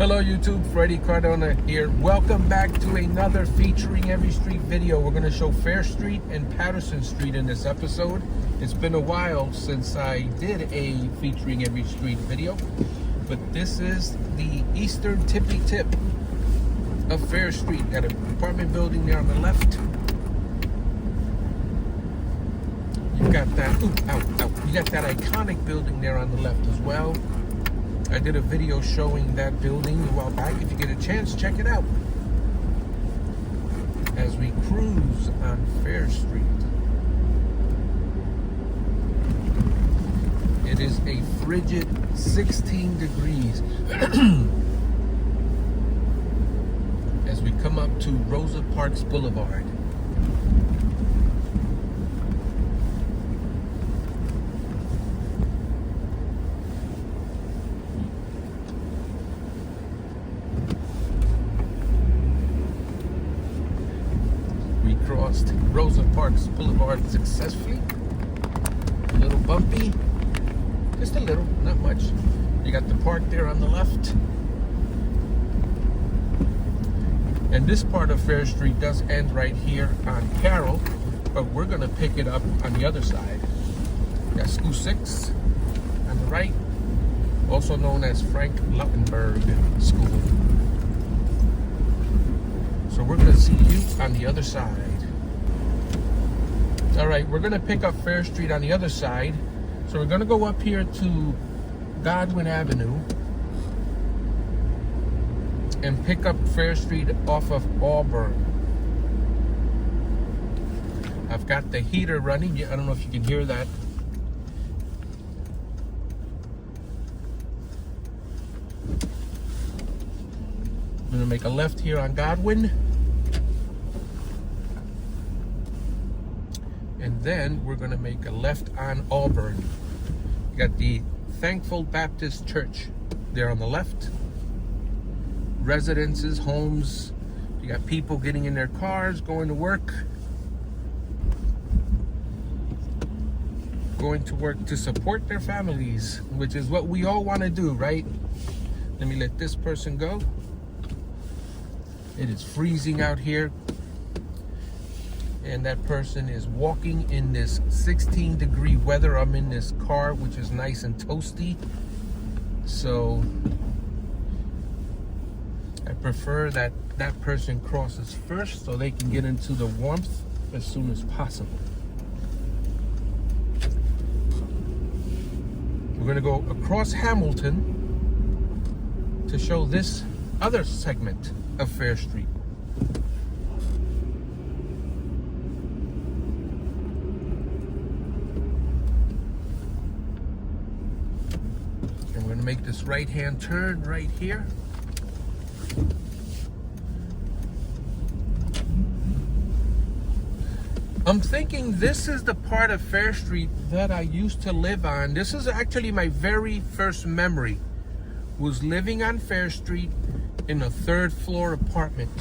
Hello YouTube, Freddy Cardona here. Welcome back to another Featuring Every Street video. We're going to show Fair Street and Paterson Street in this episode. It's been a while since I did a Featuring Every Street video, but this is the eastern tippy tip of Fair Street. Got an apartment building there on the left. You've got that, you got that iconic building there on the left as well. I did a video showing that building a while back. If you get a chance, check it out. As we cruise on Fair Street. It is a frigid 16 degrees. As we come up to Rosa Parks Boulevard. Crossed Rosa Parks Boulevard successfully. A little bumpy, just a little, not much. You got the park there on the left. And this part of Fair Street does end right here on Carroll, but we're gonna pick it up on the other side. Got School 6 on the right, also known as Frank Luttenberg School. So we're gonna see you on the other side. All right, we're gonna pick up Fair Street on the other side. So we're gonna go up here to Godwin Avenue and pick up Fair Street off of Auburn. I've got the heater running. I don't know if you can hear that. I'm gonna make a left here on Godwin. And then we're gonna make a left on Auburn. You got the Thankful Baptist Church there on the left. Residences, homes. You got people getting in their cars, going to work. Going to work to support their families, which is what we all wanna do, right? Let me let this person go. It is freezing out here. And that person is walking in this 16-degree weather. I'm in this car, which is nice and toasty. So I prefer that that person crosses first so they can get into the warmth as soon as possible. We're gonna go across Hamilton to show this other segment of Fair Street. I'm going to make this right-hand turn right here. I'm thinking this is the part of Fair Street that I used to live on. This is actually my very first memory. Was living on Fair Street in a third floor apartment.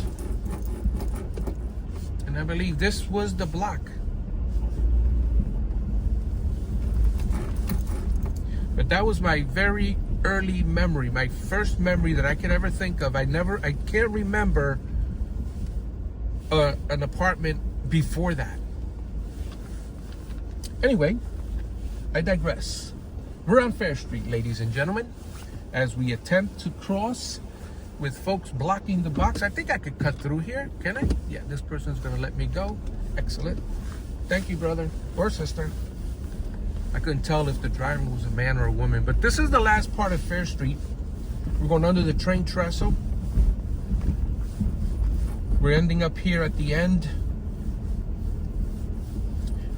And I believe this was the block. But that was my very early memory, my first memory that I could ever think of. I can't remember an apartment before that. Anyway, I digress. We're on Fair Street, ladies and gentlemen, as we attempt to cross with folks blocking the box. I think I could cut through here, can I? Yeah, this person's gonna let me go. Excellent. Thank you, brother or sister. I couldn't tell if the driver was a man or a woman, but this is the last part of Fair Street. We're going under the train trestle. We're ending up here at the end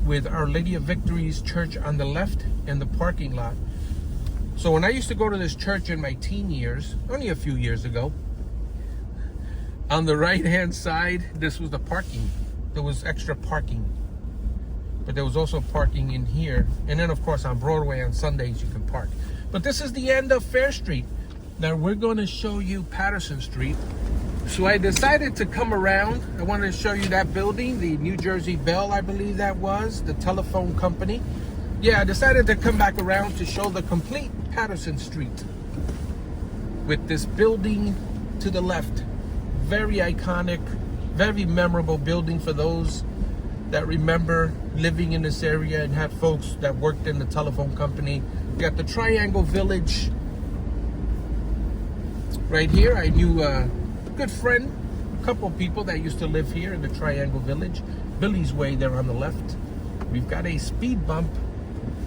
with Our Lady of Victory's church on the left and the parking lot. So when I used to go to this church in my teen years, only a few years ago, on the right-hand side, this was the parking. There was extra parking. But there was also parking in here. And then, of course, on Broadway on Sundays, you can park. But this is the end of Fair Street. Now, we're going to show you Paterson Street. So I decided to come around. I wanted to show you that building, the New Jersey Bell, I believe that was, the telephone company. Yeah, I decided to come back around to show the complete Paterson Street. with this building to the left. Very iconic, very memorable building for those that remember living in this area and have folks that worked in the telephone company. You got the Triangle Village right here. I knew a good friend, a couple of people that used to live here in the Triangle Village. Billy's Way there on the left. We've got a speed bump,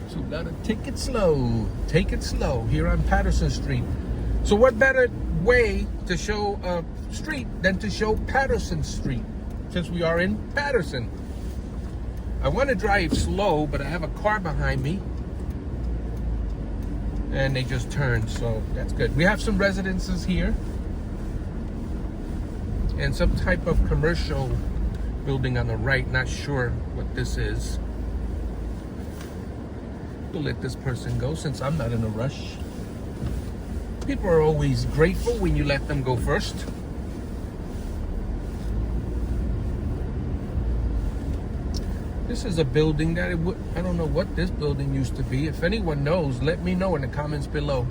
so we've got to take it slow here on Paterson Street. So what better way to show a street than to show Paterson Street, since we are in Paterson. I want to drive slow, but I have a car behind me and they just turned, so that's good. We have some residences here and some type of commercial building on the right. Not sure what this is. We'll let this person go since I'm not in a rush. People are always grateful when you let them go first. This is a building that I don't know what this building used to be. If anyone knows, let me know in the comments below.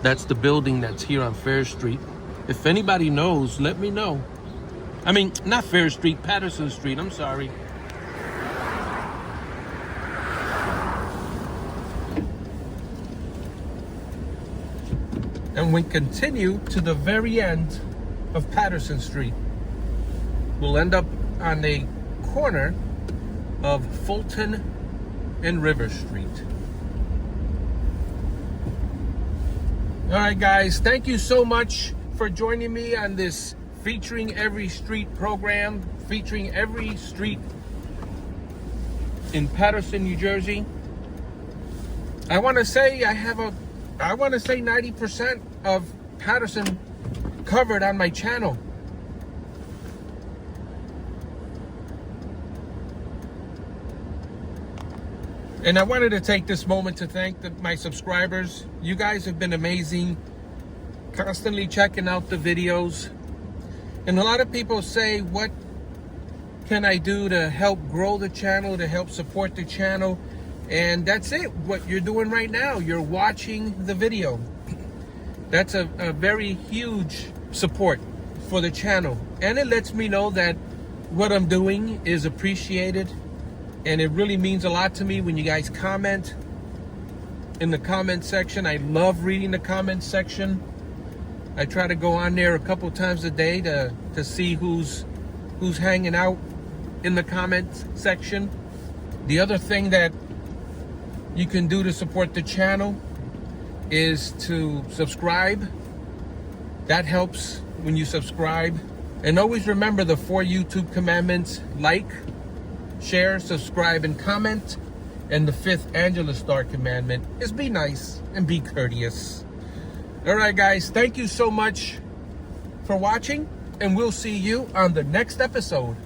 That's the building that's here on Fair Street. If anybody knows, let me know. I mean, not Fair Street, Paterson Street, I'm sorry. And we continue to the very end of Paterson Street. We'll end up on a corner of Fulton and River Street. All right, guys, thank you so much for joining me on this Featuring Every Street program, featuring every street in Paterson, New Jersey. I want to say 90% of Paterson covered on my channel. And I wanted to take this moment to thank my subscribers. You guys have been amazing, constantly checking out the videos. And a lot of people say, what can I do to help grow the channel, to help support the channel? And that's it, what you're doing right now. You're watching the video. That's a very huge support for the channel. And it lets me know that what I'm doing is appreciated. And it really means a lot to me when you guys comment in the comment section. I love reading the comment section. I try to go on there a couple times a day to see who's hanging out in the comment section. The other thing that you can do to support the channel is to subscribe. That helps when you subscribe. And always remember the 4 YouTube commandments: like, share, subscribe, and comment. And the 5th Angela Star commandment is be nice and be courteous. All right, guys, thank you so much for watching, and we'll see you on the next episode.